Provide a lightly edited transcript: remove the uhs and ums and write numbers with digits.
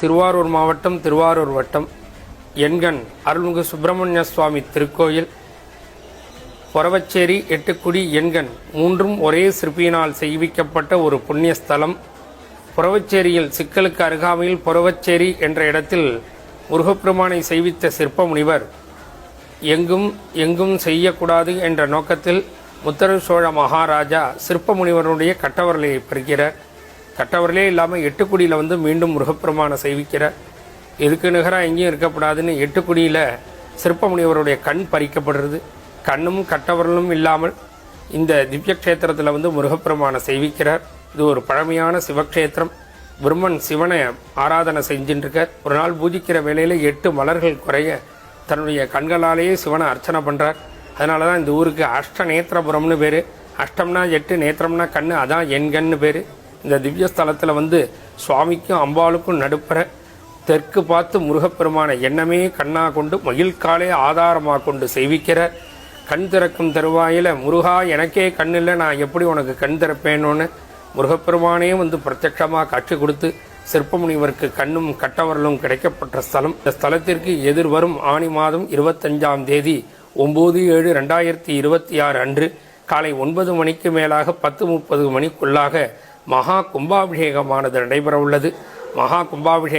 திருவாரூர் மாவட்டம் திருவாரூர் வட்டம் எண்கண் அருள்மிகு சுப்பிரமணிய சுவாமி திருக்கோயில், பொறவச்சேரி, எட்டுக்குடி, எண்கண் மூன்றும் ஒரே சிற்பியினால் செய்விக்கப்பட்ட ஒரு புண்ணியஸ்தலம். பொறவச்சேரியில் சிக்கலுக்கு அருகாமையில் பொறவச்சேரி என்ற இடத்தில் முருகப்பெருமானை செய்வித்த சிற்ப முனிவர் எங்கும் எங்கும் செய்யக்கூடாது என்ற நோக்கத்தில் முத்தர சோழ மகாராஜா சிற்ப முனிவருடைய கட்டவரலை பெறுகிறார். கட்டவரலே இல்லாமல் எட்டுக்குடியில் மீண்டும் முருகப்பெருமானை செய்விக்கிறார். எதுக்கு நிகராக எங்கேயும் இருக்கக்கூடாதுன்னு எட்டுக்குடியில் சிற்ப முனிவருடைய கண் பறிக்கப்படுறது. கண்ணும் கட்டவரலும் இல்லாமல் இந்த திவ்ய கஷேத்திரத்தில் முருகப்பெருமானை செய்விக்கிறார். இது ஒரு பழமையான சிவக்ஷேத்திரம். பிரம்மன் சிவனை ஆராதனை செஞ்சுட்டுருக்கார். ஒரு நாள் பூஜிக்கிற வேளையில் 8 மலர்கள் குறைய தன்னுடைய கண்களாலேயே சிவனை அர்ச்சனை பண்ணுறார். அதனால தான் இந்த ஊருக்கு அஷ்டநேத்திரபுரம்னு பேர். அஷ்டம்னா 8, நேத்திரம்னா கண்ணு, அதான் எண்கண்ணு பேர். இந்த திவ்யஸ்தலத்தில் சுவாமிக்கும் அம்பாளுக்கும் நடுப்புற தெற்கு பார்த்து முருகப்பெருமான எண்ணமே கண்ணா கொண்டு மகிழ்காலே ஆதாரமாக கொண்டு செய்விக்கிறார். கண் திறக்கும் தருவாயில் முருகா எனக்கே கண் இல்லை, நான் எப்படி உனக்கு கண் திறப்பேன்னு முருகப்பெருமானே பிரத்யட்சமாக காட்சி கொடுத்து சிற்ப முனிவருக்கு கண்ணும் கட்டவரலும் கிடைக்கப்பட்ட ஸ்தலம். இந்த ஸ்தலத்திற்கு எதிர்வரும் ஆனி மாதம் 25ஆம் தேதி 9/7/2026 அன்று காலை 9 மணிக்கு மேலாக 10:30 மணிக்குள்ளாக மகா கும்பாபிஷேகமானது நடைபெற உள்ளது. மகா கும்பாபிஷேகம்